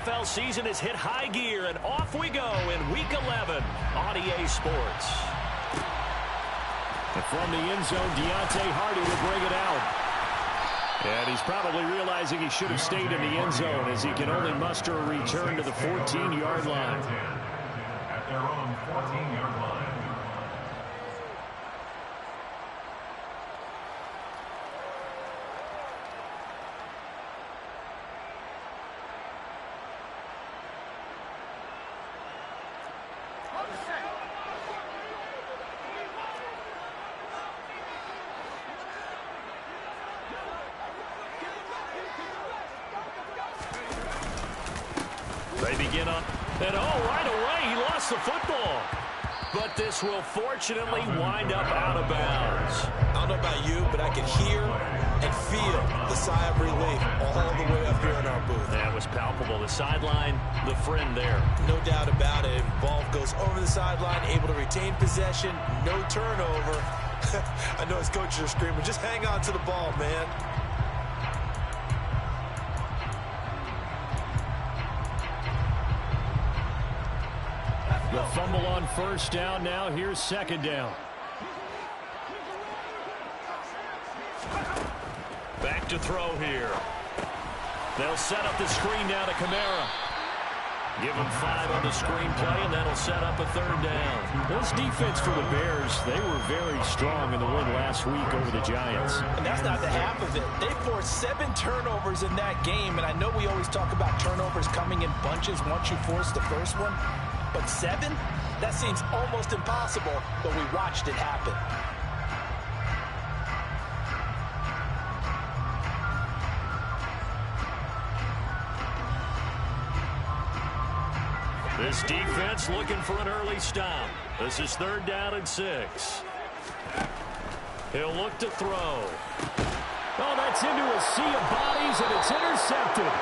NFL season has hit high gear, and off we go in Week 11 on EA Sports. And from the end zone, Deontay Hardy will bring it out. And he's probably realizing he should have stayed in the end zone as he can only muster a return to the 14-yard line. At their own 14-yard line. They begin up, and right away, he lost the football. But this will fortunately wind up out of bounds. I don't know about you, but I can hear and feel the sigh of relief all the way up here in our booth. That was palpable. The sideline, the friend there. No doubt about it. Ball goes over the sideline, able to retain possession, no turnover. I know his coaches are screaming, just hang on to the ball, man. The fumble on first down. Now here's second down. Back to throw here. They'll set up the screen now to Kamara. Give him 5 on the screenplay, and that'll set up a third down. This defense for the Bears, they were very strong in the win last week over the Giants. And that's not the half of it. They forced 7 turnovers in that game, and I know we always talk about turnovers coming in bunches once you force the first one. But 7? That seems almost impossible, but we watched it happen. This defense looking for an early stop. This is 3rd down and 6. He'll look to throw. Oh, that's into a sea of bodies, and it's intercepted.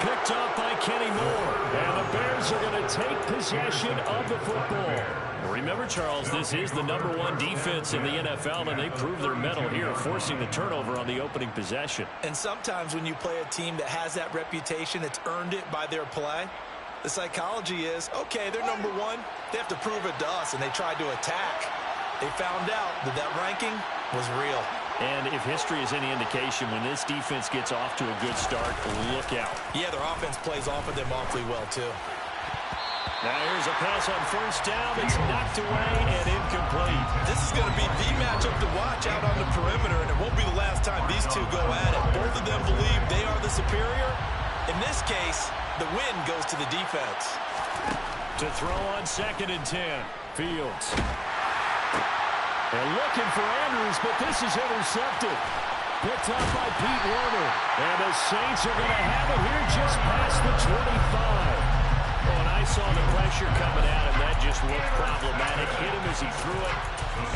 Picked off by Kenny Moore. And the Bears are going to take possession of the football. Remember, Charles, this is the #1 defense in the NFL, and they proved their mettle here, forcing the turnover on the opening possession. And sometimes when you play a team that has that reputation, it's earned it by their play. The psychology is, okay, they're #1. They have to prove it to us, and they tried to attack. They found out that that ranking was real. And if history is any indication, when this defense gets off to a good start, look out. Yeah, their offense plays off of them awfully well, too. Now here's a pass on first down. It's knocked away and incomplete. This is going to be the matchup to watch out on the perimeter, and it won't be the last time these two go at it. Both of them believe they are the superior. In this case, the win goes to the defense. To throw on 2nd and 10. Fields. They're looking for Andrews, but this is intercepted. Picked up by Pete Werner. And the Saints are going to have it here just past the 25. Oh, and I saw the pressure coming at him. That just looked problematic. Hit him as he threw it,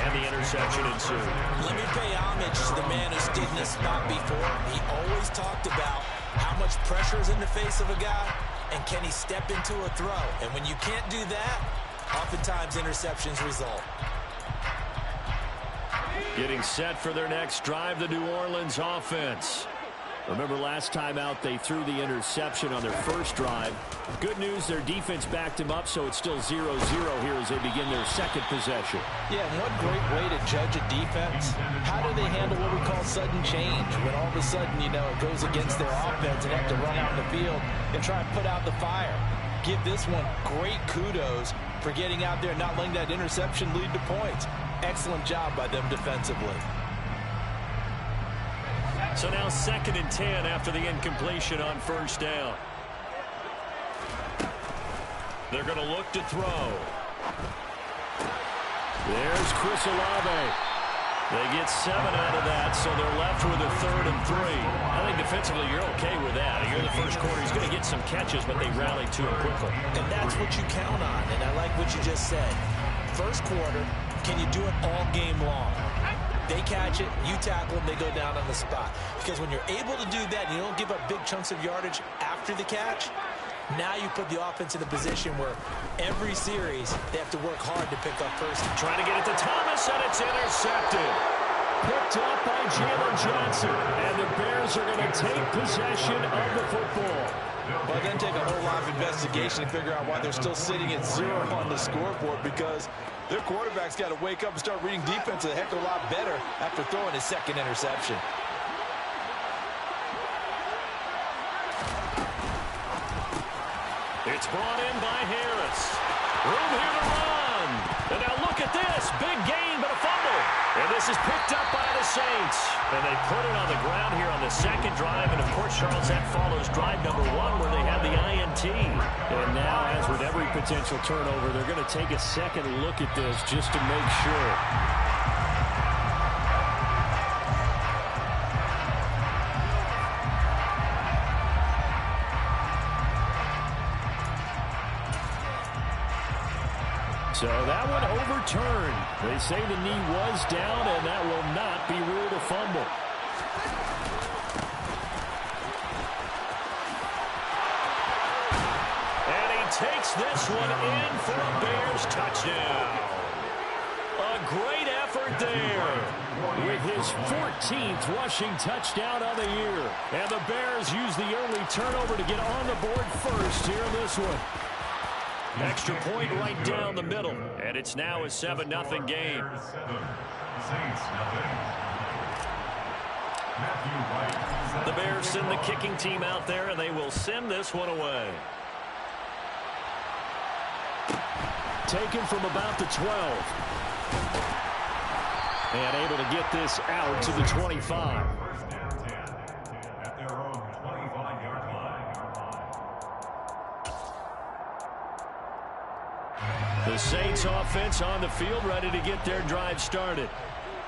and the interception ensued. Let me pay homage to the man who stood in this spot before. He always talked about how much pressure is in the face of a guy, and can he step into a throw. And when you can't do that, oftentimes interceptions result. Getting set for their next drive, the New Orleans offense. Remember last time out, they threw the interception on their first drive. Good news, their defense backed him up, so it's still 0-0 here as they begin their second possession. Yeah, and what great way to judge a defense. How do they handle what we call sudden change? When all of a sudden, it goes against their offense and have to run out in the field and try and put out the fire. Give this one great kudos for getting out there and not letting that interception lead to points. Excellent job by them defensively. So now 2nd and 10 after the incompletion on first down. They're going to look to throw. There's Chris Olave. They get 7 out of that, so they're left with a 3rd and 3. I think defensively you're okay with that. You're the first quarter. He's going to get some catches, but they rally to him quickly. And that's what you count on, and I like what you just said. First quarter, can you do it all game long? They catch it, you tackle them, they go down on the spot. Because when you're able to do that and you don't give up big chunks of yardage after the catch, now you put the offense in a position where every series they have to work hard to pick up first. Trying to get it to Thomas, and it's intercepted. Picked up by Jalen Johnson. And the Bears are going to take possession of the football. Well, it doesn't take a whole lot of investigation to figure out why they're still sitting at 0 on the scoreboard, because their quarterback's got to wake up and start reading defense a heck of a lot better after throwing his second interception. It's brought in by Harris. Room here to run. And now look at this. Big gain, but a fumble. And this is picked up by the Saints. And they put it on the ground here on the second drive. And, of course, Charles, that follows drive number 1 where they had the INT. And now, as with every potential turnover, they're going to take a second look at this just to make sure. So that one overturned. They say the knee was down, and that will not be ruled a fumble. And he takes this one in for a Bears touchdown. A great effort there with his 14th rushing touchdown of the year. And the Bears use the early turnover to get on the board first here in this one. Extra point right down the middle, and it's now a 7-0 game. The Bears send the kicking team out there, and they will send this one away. Taken from about the 12. And able to get this out to the 25. The Saints offense on the field, ready to get their drive started.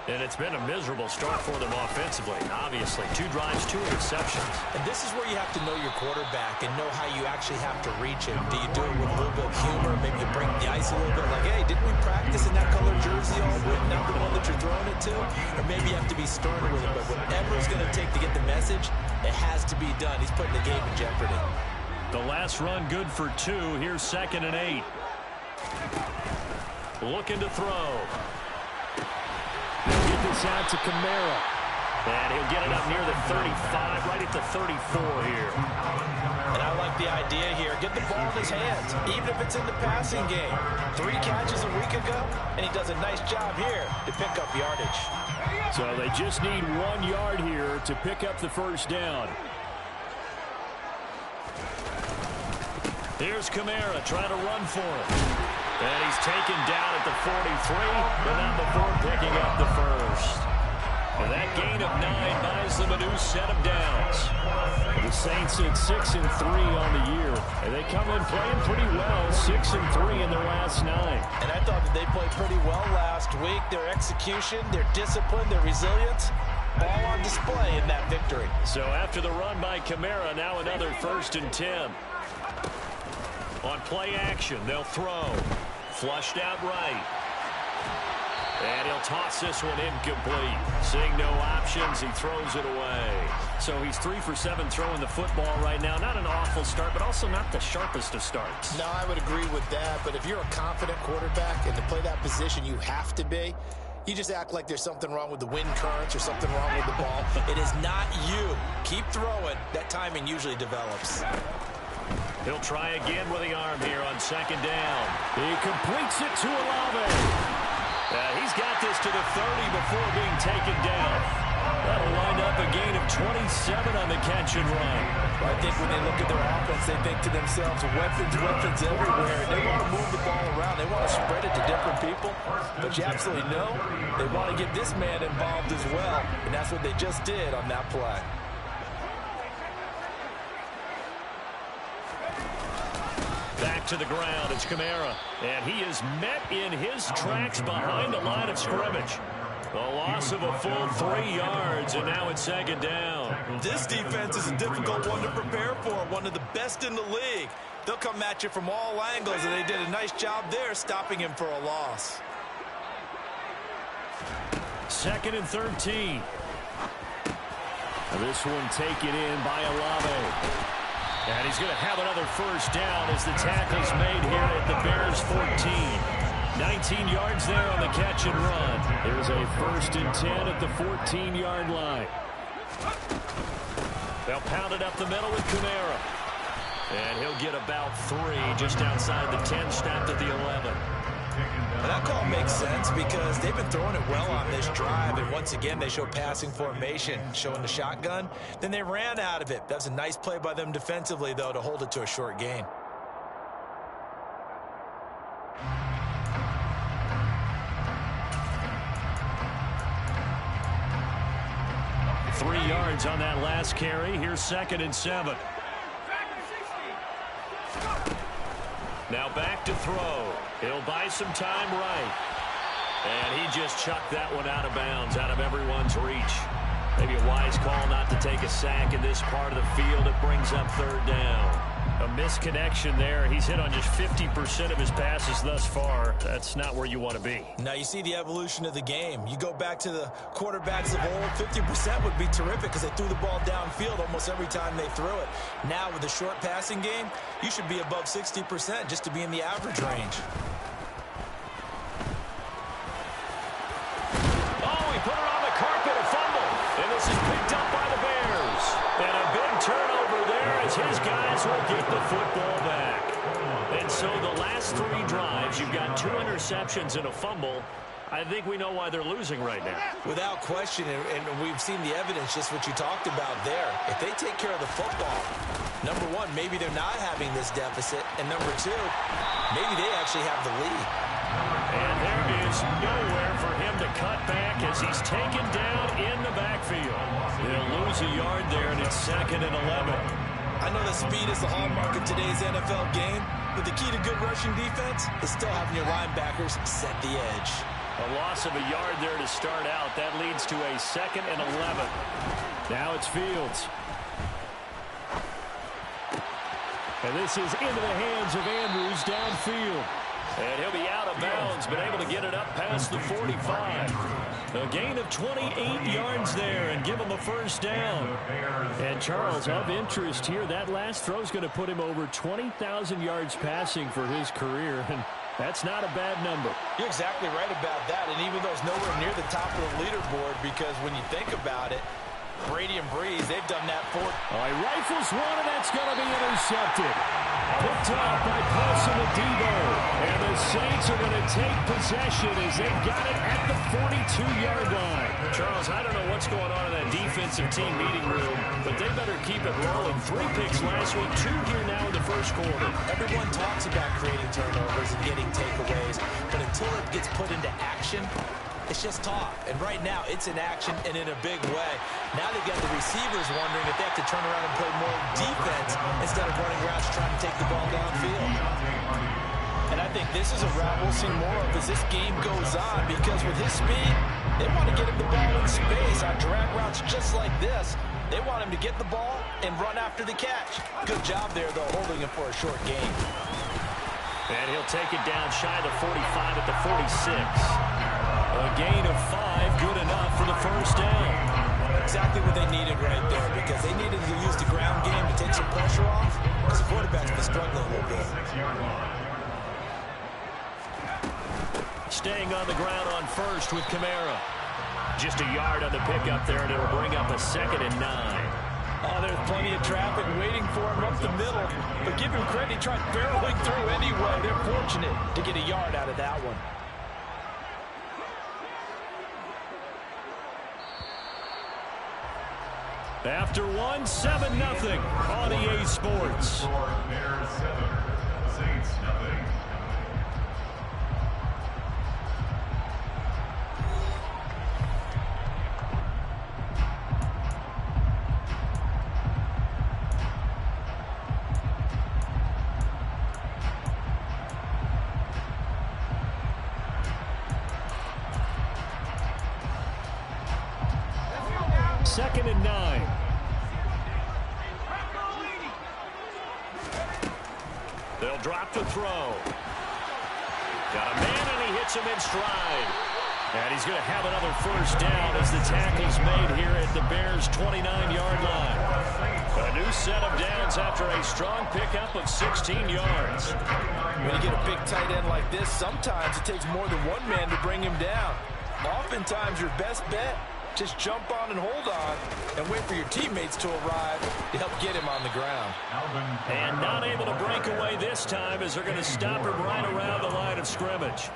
And it's been a miserable start for them offensively, obviously. 2 drives, 2 interceptions. And this is where you have to know your quarterback and know how you actually have to reach him. Do you do it with a little bit of humor? Maybe you break the ice a little bit, like, hey, didn't we practice in that color jersey all week, not the one that you're throwing it to? Or maybe you have to be stern with him, but whatever it's going to take to get the message, it has to be done. He's putting the game in jeopardy. The last run good for 2. Here's 2nd and 8. Looking to throw. He'll get this out to Kamara. And he'll get it up near the 35, right at the 34 here. And I like the idea here. Get the ball in his hands, even if it's in the passing game. 3 catches a week ago, and he does a nice job here to pick up yardage. So they just need 1 yard here to pick up the first down. Here's Kamara trying to run for it. And he's taken down at the 43, but not before picking up the first. And that gain of 9 buys them a new set of downs. The Saints at 6-3 on the year. And they come in playing pretty well, 6-3 in their last 9. And I thought that they played pretty well last week. Their execution, their discipline, their resilience, all on display in that victory. So after the run by Kamara, now another 1st and 10. On play action, they'll throw. Flushed out right. And he'll toss this one incomplete. Seeing no options, he throws it away. So he's 3 for 7 throwing the football right now. Not an awful start, but also not the sharpest of starts. No, I would agree with that. But if you're a confident quarterback and to play that position, you have to be. You just act like there's something wrong with the wind currents or something wrong with the ball. It is not you. Keep throwing. That timing usually develops. He'll try again with the arm here on 2nd down. He completes it to Olave. He's got this to the 30 before being taken down. That'll wind up a gain of 27 on the catch and run. I think when they look at their offense, they think to themselves, weapons, weapons everywhere. And they want to move the ball around. They want to spread it to different people. But you absolutely know they want to get this man involved as well. And that's what they just did on that play. Back to the ground, it's Kamara. And he is met in his tracks behind the line of scrimmage. A loss of a full 3 yards, and now it's 2nd down. This defense is a difficult one to prepare for, one of the best in the league. They'll come at you from all angles, and they did a nice job there stopping him for a loss. 2nd and 13. This one taken in by Olave. And he's going to have another first down as the tackle's made here at the Bears 14. 19 yards there on the catch and run. There's a 1st and 10 at the 14-yard line. They'll pound it up the middle with Kamara. And he'll get about 3 just outside the 10, snapped at the 11. And that call makes sense because they've been throwing it well on this drive, and once again they show passing formation, showing the shotgun. Then they ran out of it. That's a nice play by them defensively, though, to hold it to a short gain. Three yards on that last carry. Here's 2nd and 7. Now back to throw. He'll buy some time right. And he just chucked that one out of bounds, out of everyone's reach. Maybe a wise call not to take a sack in this part of the field. It brings up 3rd down. A misconnection there. He's hit on just 50% of his passes thus far. That's not where you want to be. Now you see the evolution of the game. You go back to the quarterbacks of old, 50% would be terrific because they threw the ball downfield almost every time they threw it. Now with the short passing game, you should be above 60% just to be in the average range. Oh, he put it on the carpet, a fumble. And this is picked up by the Bears. And a big turnover there as his guys will get the football back. And so the last 3 drives, you've got 2 interceptions and a fumble. I think we know why they're losing right now. Without question, and we've seen the evidence, just what you talked about there. If they take care of the football, number 1, maybe they're not having this deficit. And number 2, maybe they actually have the lead. And there is nowhere for him to cut back as he's taken down in the backfield. They'll lose a yard there, and it's 2nd and 11. I know that speed is the hallmark of today's NFL game, but the key to good rushing defense is still having your linebackers set the edge. A loss of a yard there to start out. That leads to a 2nd and 11. Now it's Fields. And this is into the hands of Andrews downfield. And he'll be out of bounds, but able to get it up past the 45. A gain of 28 yards there and give him a 1st down. And Charles, of interest here, that last throw is going to put him over 20,000 yards passing for his career. And that's not a bad number. You're exactly right about that. And even though it's nowhere near the top of the leaderboard, because when you think about it, Brady and Breeze, they've done that for. All right, rifles one, and that's going to be intercepted. Picked up by Paulson Adebo. And the Saints are going to take possession as they've got it at the 42-yard line. Charles, I don't know what's going on in that defensive team meeting room, but they better keep it rolling. 3 picks last week, 2 here now in the 1st quarter. Everyone talks about creating turnovers and getting takeaways, but until it gets put into action, it's just talk. And right now, it's in action and in a big way. Now they've got the receivers wondering if they have to turn around and play more defense instead of running routes trying to take the ball downfield. And I think this is a route we'll see more of as this game goes on, because with his speed, they want to get him the ball in space on drag routes just like this. They want him to get the ball and run after the catch. Good job there, though, holding him for a short gain. And he'll take it down shy of the 45 at the 46. A gain of 5, good enough for the 1st down. Exactly what they needed right there, because they needed to use the ground game to take some pressure off, because the quarterback's been struggling a little bit. Staying on the ground on 1st with Kamara. Just a yard on the pickup there, and it'll bring up a 2nd and 9. Oh, there's plenty of traffic waiting for him up the middle, but give him credit, he tried barreling through anyway. They're fortunate to get a yard out of that one. After 1, 7-0 on EA Sports. Bears 7, Saints nothing. Second and 9. They'll drop to throw. Got a man, and he hits him in stride. And he's going to have another 1st down as the tackle's made here at the Bears' 29-yard line. A new set of downs after a strong pickup of 16 yards. When you get a big tight end like this, sometimes it takes more than one man to bring him down. Oftentimes, your best bet Just jump on and hold on and wait for your teammates to arrive to help get him on the ground. And not able to break away this time as they're going to stop him right around the line of scrimmage.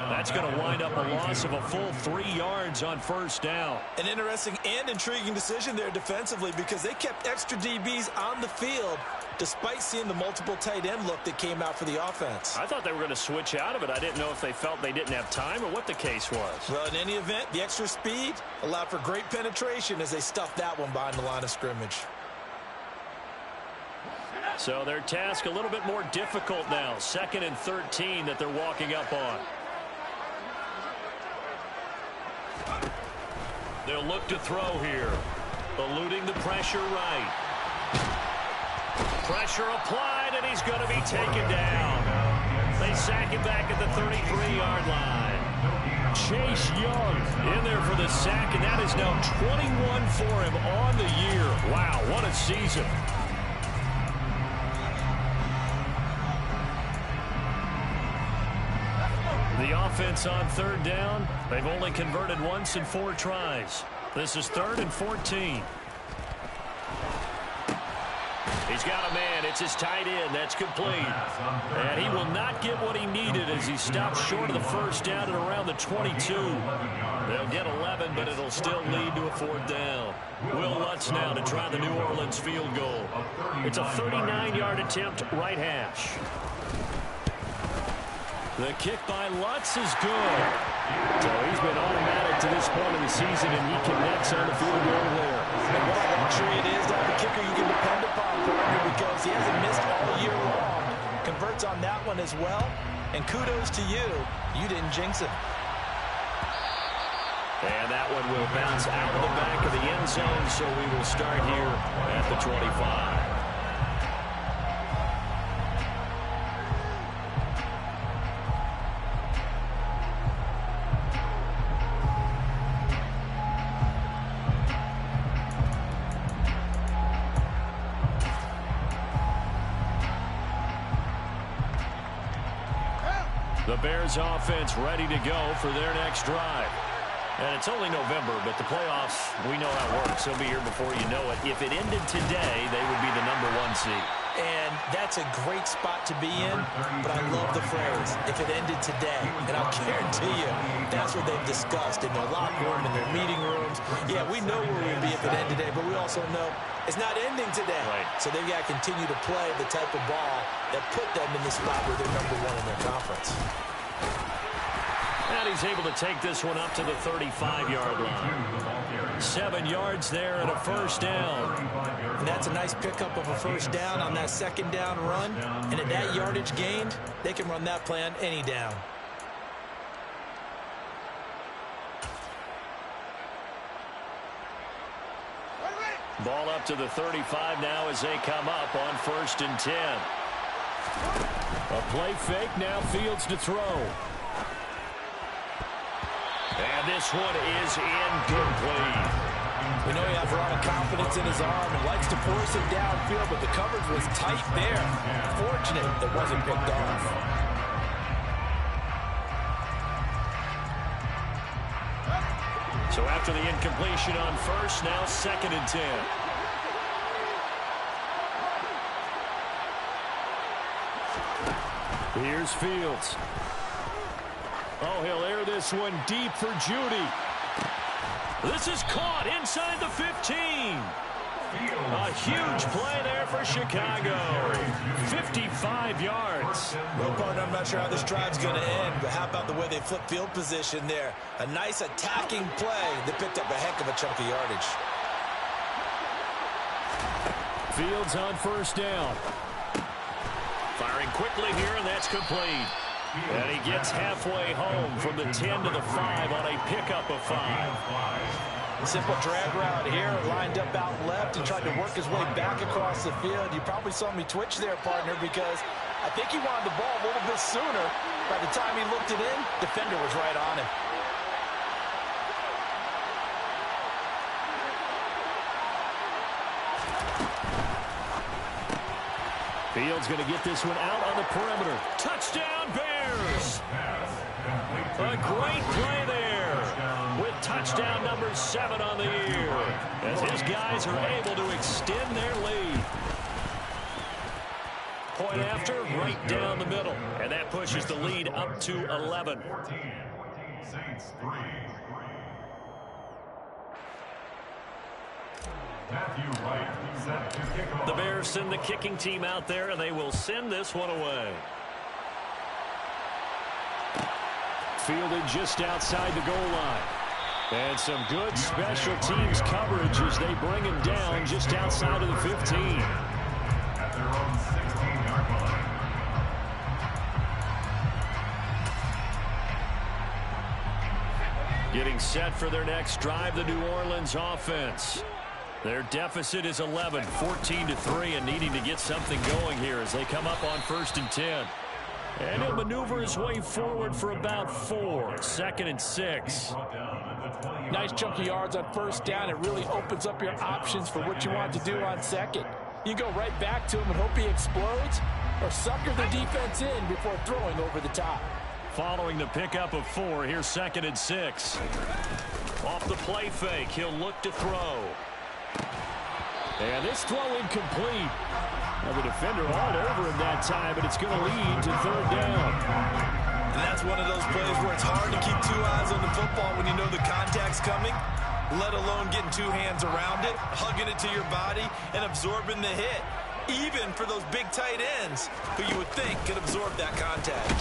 That's going to wind up a loss of a full 3 yards on first down. An interesting and intriguing decision there defensively because they kept extra DBs on the field despite seeing the multiple tight end look that came out for the offense. I thought they were going to switch out of it. I didn't know if they felt they didn't have time or what the case was. Well, in any event, the extra speed allowed for great penetration as they stuffed that one behind the line of scrimmage. So their task a little bit more difficult now. 2nd and 13 that they're walking up on. They'll look to throw here. Eluding the pressure right. Pressure applied, and he's going to be taken down. They sack him back at the 33-yard line. Chase Young in there for the sack, and that is now 21 for him on the year. Wow, what a season. The offense on 3rd down. They've only converted once in 4 tries. This is 3rd and 14. He's got a man. It's his tight end. That's complete. And he will not get what he needed as he stopped short of the first down at around the 22. They'll get 11, but it'll still lead to a 4th down. Will Lutz now to try the New Orleans field goal. It's a 39-yard attempt, right hash. The kick by Lutz is good. So he's been automatic to this point of the season, and he connects on the field goal there. And what a luxury it is to have a kicker you can depend upon, partner, because he hasn't missed all year long. Converts on that one as well. And kudos to you. You didn't jinx him. And that one will bounce out of the back of the end zone, so we will start here at the 25. The Bears offense ready to go for their next drive. And it's only November, but the playoffs, we know how it works. They'll be here before you know it. If it ended today, they would be the #1 seed. And that's a great spot to be in, but I love the phrase, if it ended today. And I'll guarantee you, that's what they've discussed in their locker room, in their meeting rooms. Yeah, we know where we'd be if it ended today, but we also know it's not ending today. Right. So they've got to continue to play the type of ball that put them in the spot where they're #1 in their conference. And he's able to take this one up to the 35-yard line. 7 yards there and a first down. And that's a nice pickup of a first down on that 2nd down run. And at that yardage gained, they can run that play on any down. Ball up to the 35 now as they come up on 1st and 10. A play fake, now Fields to throw. And this one is incomplete. We know he has a lot of confidence in his arm and likes to force it downfield, but the coverage was tight there. Fortunate that wasn't picked off. So after the incompletion on 1st, now 2nd and 10. Here's Fields. Oh, he'll air this one deep for Judy. This is caught inside the 15. A huge play there for Chicago. 55 yards. Well, partner, I'm not sure how this drive's going to end, but how about the way they flip field position there? A nice attacking play that picked up a heck of a chunk of yardage. Fields on 1st down. Firing quickly here, and that's complete. And he gets halfway home from the 10 to the 5 on a pickup of 5. Simple drag route here, lined up out left and tried to work his way back across the field. You probably saw me twitch there, partner, because I think he wanted the ball a little bit sooner. By the time he looked it in, defender was right on him. Fields going to get this one out on the perimeter. Touchdown, Bears! A great play there. with touchdown number 7 on the year, as his guys are able to extend their lead. Point after, right down the middle, and that pushes the lead up to 11. 14, Saints 3. Matthew Wright set to kick off. The Bears send the kicking team out there, and they will send this one away. Fielded just outside the goal line. And some good special teams coverage as they bring him down just outside of the 15. At their own 16-yard line. Getting set for their next drive, the New Orleans offense. Their deficit is 11, 14-3, and needing to get something going here as they come up on 1st and 10. And he'll maneuver his way forward for about 4, 2nd and 6. Nice chunky yards on 1st down. It really opens up your options for what you want to do on 2nd. You go right back to him and hope he explodes, or sucker the defense in before throwing over the top. Following the pickup of 4, here's 2nd and 6. Off the play fake, he'll look to throw. And this throw incomplete. Now the defender all over him that time, but it's going to lead to 3rd down. And that's one of those plays where it's hard to keep 2 eyes on the football when you know the contact's coming, let alone getting 2 hands around it, hugging it to your body, and absorbing the hit, even for those big tight ends who you would think could absorb that contact.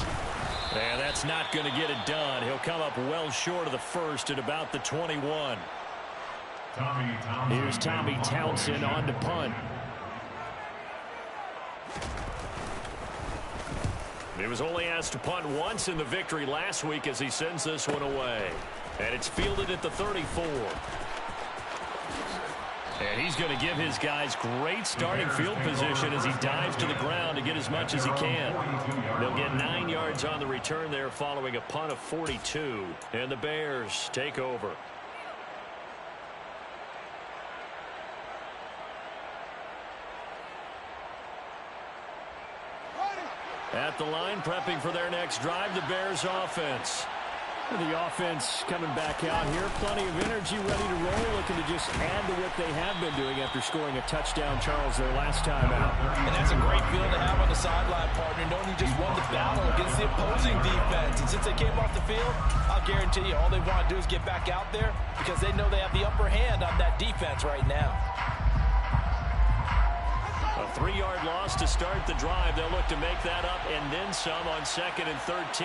And that's not going to get it done. He'll come up well short of the 1st at about the 21. Here's Tommy Townsend on to punt. He was only asked to punt once in the victory last week as he sends this one away. And it's fielded at the 34. And he's going to give his guys great starting field position as he dives to the ground to get as much as he can. They'll get 9 yards on the return there following a punt of 42. And the Bears take over. At the line, prepping for their next drive, the Bears offense. The offense coming back out here. Plenty of energy, ready to roll, looking to just add to what they have been doing after scoring a touchdown, Charles, their last time out. And that's a great feeling to have on the sideline, partner, knowing you just won the battle against the opposing defense. And since they came off the field, I'll guarantee you all they want to do is get back out there because they know they have the upper hand on that defense right now. A 3-yard loss to start the drive. They'll look to make that up and then some on 2nd and 13.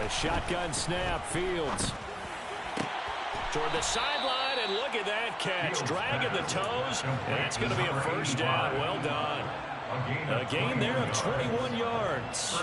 A shotgun snap, Fields. Toward the sideline, and look at that catch. Dragging the toes, and that's going to be a 1st down. Well done. A gain there of 21 yards.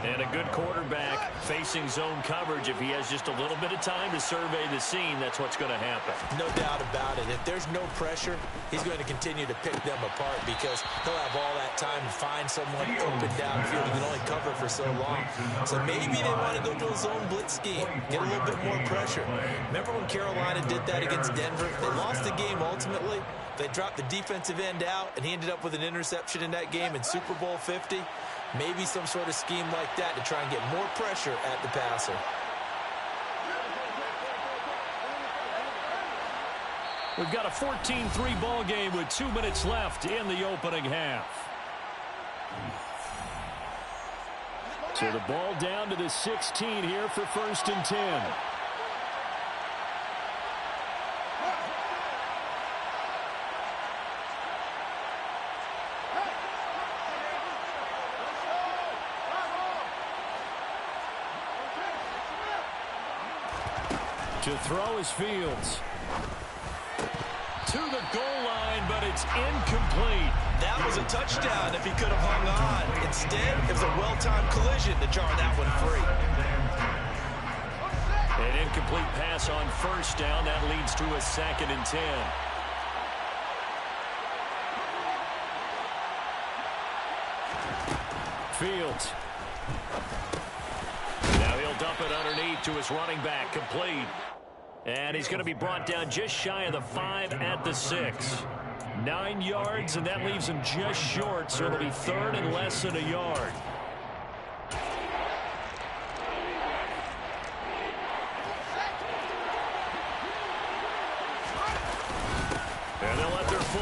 And a good quarterback facing zone coverage. If he has just a little bit of time to survey the scene, that's what's going to happen. No doubt about it. If there's no pressure, he's going to continue to pick them apart because he'll have all that time to find someone open downfield. He can only cover for so long. So maybe they want to go to a zone blitz scheme, get a little bit more pressure. Remember when Carolina did that against Denver? They lost the game ultimately. They dropped the defensive end out, and he ended up with an interception in that game in Super Bowl 50. Maybe some sort of scheme like that to try and get more pressure at the passer. We've got a 14-3 ball game with 2 minutes left in the opening half. So the ball down to the 16 here for 1st and 10. To throw is Fields. To the goal line, but it's incomplete. That was a touchdown if he could have hung on. Instead, it was a well-timed collision to jar that one free. An incomplete pass on 1st down. That leads to a 2nd and 10. Fields. Now he'll dump it underneath to his running back. Complete. And he's going to be brought down just shy of the 5 at the 6. 9 yards, and that leaves him just short, so it'll be 3rd and less than a yard.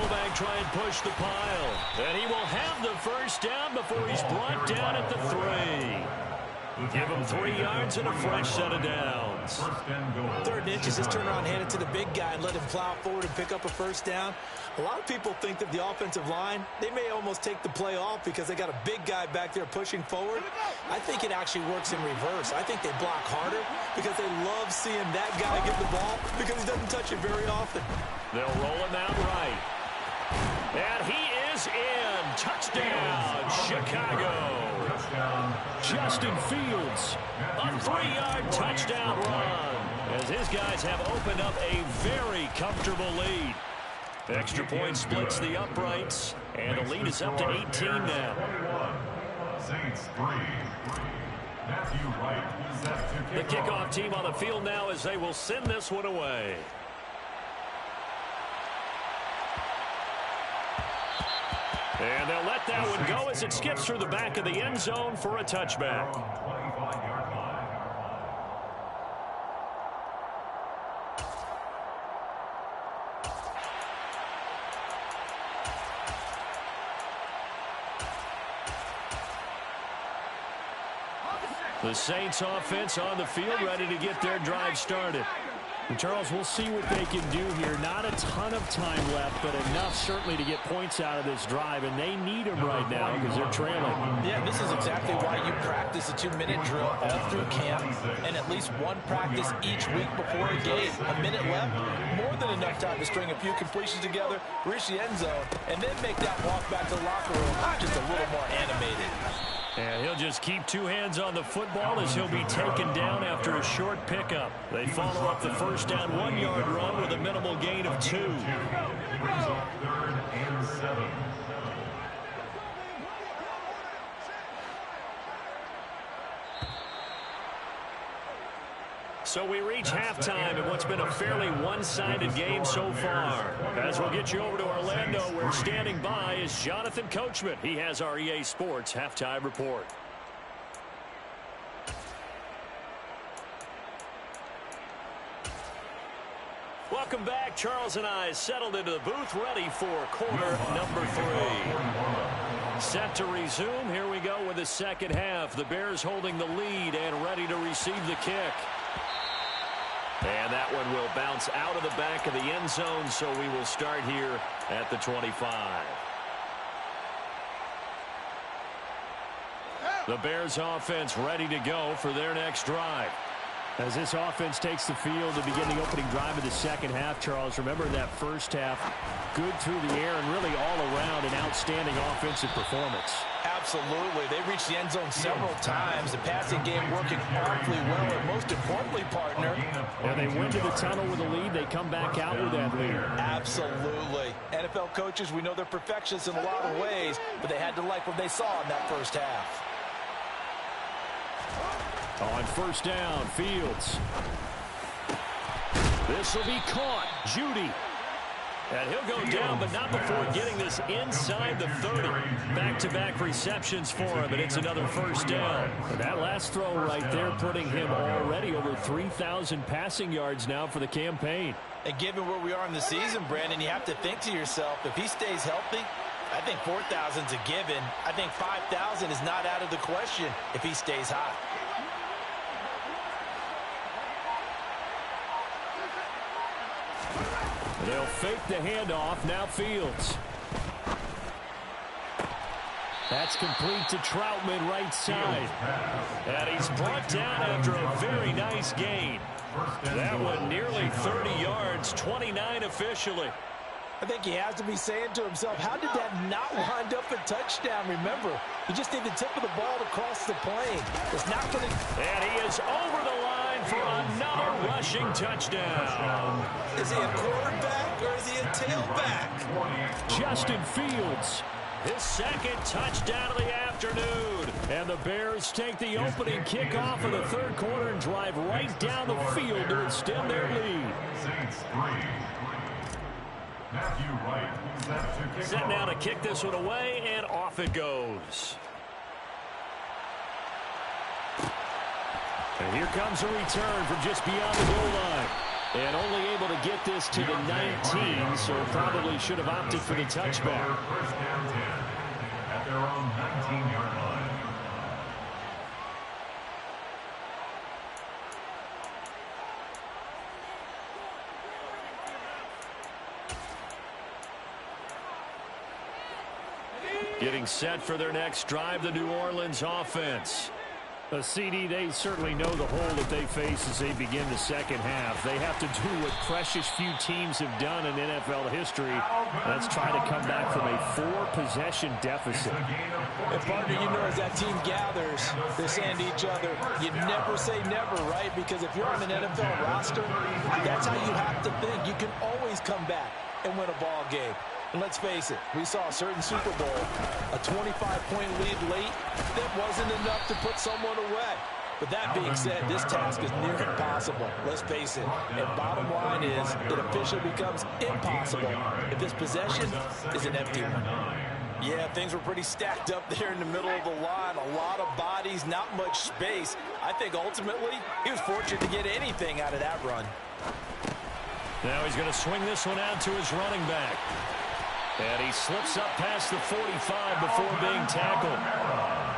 fullback try and push the pile. And he will have the first down before he's brought down at the 3. Give him 3 yards and a fresh set of downs. 3rd and inches, just turn around, hand it to the big guy, and let him plow forward and pick up a first down. A lot of people think that the offensive line, they may almost take the play off because they got a big guy back there pushing forward. I think it actually works in reverse. I think they block harder because they love seeing that guy get the ball because he doesn't touch it very often. They'll roll him out right. And he is in. Touchdown, Chicago. Justin Fields, a 3-yard touchdown run, as his guys have opened up a very comfortable lead. Extra point splits the uprights, and the lead is up to 18 now. Saints 3. Matthew Wright is set to The kick kickoff off. team on the field now as they will send this one away. And they'll let that one go as it skips through the back of the end zone for a touchback. 25-yard line. The Saints offense on the field, ready to get their drive started. And Charles, we'll see what they can do here. Not a ton of time left, but enough certainly to get points out of this drive, and they need them right now because they're trailing. Yeah, this is exactly why you practice a 2-minute drill all through camp and at least one practice each week before a game. A minute left, more than enough time to string a few completions together, reach the end zone, and then make that walk back to the locker room just a little more animated. And he'll just keep 2 hands on the football as he'll be taken down after a short pickup. They follow up the first down 1-yard run with a minimal gain of 2. Brings up 3rd and 7. So we reach halftime in what's been a fairly one-sided game so far. As we'll get you over to Orlando, where standing by is Jonathan Coachman. He has our EA Sports halftime report. Welcome back. Charles and I settled into the booth, ready for quarter number 3. Set to resume. Here we go with the second half. The Bears holding the lead and ready to receive the kick. And that one will bounce out of the back of the end zone, so we will start here at the 25. The Bears offense ready to go for their next drive. As this offense takes the field to begin the opening drive of the second half, Charles, remember that first half, good through the air and really all around an outstanding offensive performance. Absolutely. They reached the end zone several times. The passing game working awfully well, and most importantly, partner. And they went to the tunnel with a lead. They come back out with that lead. Absolutely. NFL coaches, we know they're perfectionists in a lot of ways, but they had to like what they saw in that first half. On first down, Fields. This will be caught. Judy. And he'll go down, but not before getting this inside the 30. Back-to-back receptions for him, and it's another first down. And that last throw right there putting him already over 3,000 passing yards now for the campaign. And given where we are in the season, Brandon, you have to think to yourself, if he stays healthy, I think 4,000 is a given. I think 5,000 is not out of the question if he stays hot. They'll fake the handoff. Now Fields. That's complete to Troutman right side. And he's brought down after a very nice gain. That one nearly 30 yards, 29 officially. I think he has to be saying to himself, how did that not wind up a touchdown? Remember, he just need the tip of the ball to cross the plane. It's not going to... And he is over the line for another rushing touchdown. Is he a quarterback or is he a tailback? Justin Fields. His second touchdown of the afternoon. And the Bears take the opening kickoff of the third quarter and drive right down the field to extend their lead. Saints 3. Matthew Wright set to kick Set off. now to kick this one away, and off it goes. And here comes a return from just beyond the goal line. And only able to get this to the 19, so probably should have opted for the touchback. First down 10 at their own 19-yard line. Getting set for their next drive, the New Orleans offense. A CD, they certainly know the hole that they face as they begin the second half. They have to do what precious few teams have done in NFL history. That's try to come back from a 4-possession deficit. And partner, you know, as that team gathers, they're saying to each other, you never say never, right? Because if you're on an NFL roster, that's how you have to think. You can always come back and win a ball game. And let's face it, we saw a certain Super Bowl, a 25-point lead late that wasn't enough to put someone away. But that being said, this task is near impossible. Let's face it. And bottom line is, it officially becomes impossible if this possession is an empty one. Yeah, things were pretty stacked up there in the middle of the line. A lot of bodies, not much space. I think ultimately, he was fortunate to get anything out of that run. Now he's going to swing this one out to his running back. And he slips up past the 45 before being tackled.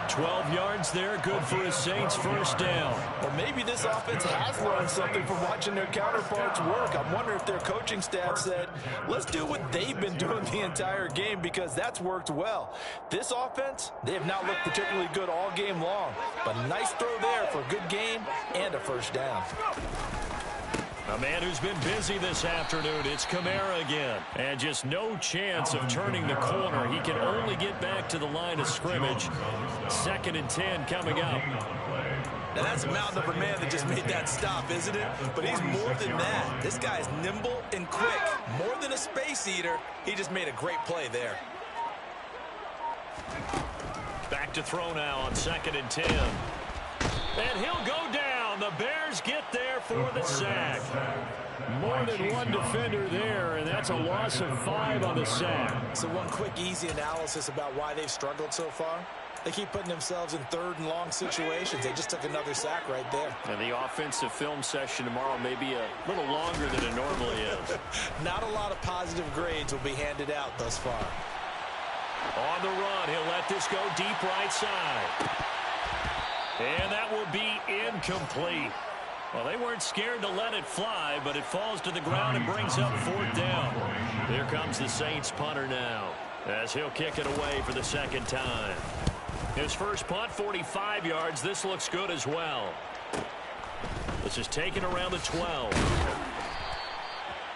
12 yards there, good for his Saints first down. Or maybe this offense has learned something from watching their counterparts work. I'm wondering if their coaching staff said, let's do what they've been doing the entire game, because that's worked well. This offense, they have not looked particularly good all game long. But nice throw there for a good gain and a first down. A man who's been busy this afternoon, it's Kamara again. And just no chance of turning the corner. He can only get back to the line of scrimmage. 2nd and 10 coming up. Now that's a mountain of a man that just made that stop, isn't it? But he's more than that. This guy's nimble and quick. More than a space eater, he just made a great play there. Back to throw now on 2nd and 10. And he'll go down. The Bears get there for the sack. More than one defender there, and that's a loss of 5 on the sack. So one quick, easy analysis about why they've struggled so far. They keep putting themselves in 3rd and long situations. They just took another sack right there. And the offensive film session tomorrow may be a little longer than it normally is. Not a lot of positive grades will be handed out thus far. On the run, he'll let this go deep right side. And that will be incomplete. Well, they weren't scared to let it fly, but it falls to the ground and brings up 4th down. Here comes the Saints punter now, as he'll kick it away for the 2nd time. His first punt, 45 yards. This looks good as well. This is taken around the 12.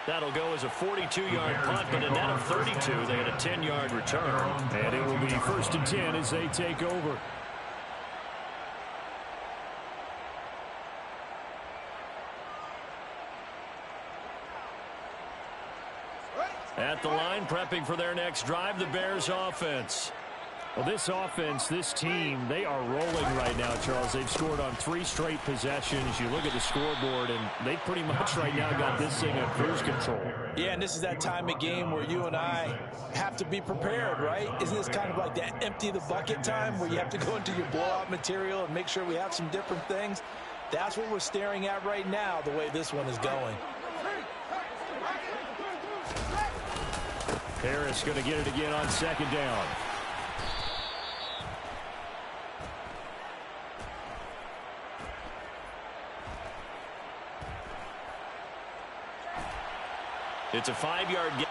That'll go as a 42-yard punt, but a net of 32. They had a 10-yard return. And it will be 1st and 10 as they take over. At the line, prepping for their next drive, the Bears offense. Well, this offense, this team, they are rolling right now, Charles. They've scored on 3 straight possessions. You look at the scoreboard, and they pretty much right now got this thing on cruise control. Yeah, and this is that time of game where you and I have to be prepared, right? Isn't this kind of like that empty the bucket time where you have to go into your blowout material and make sure we have some different things? That's what we're staring at right now, the way this one is going. Harris going to get it again on 2nd down. It's a 5-yard gain.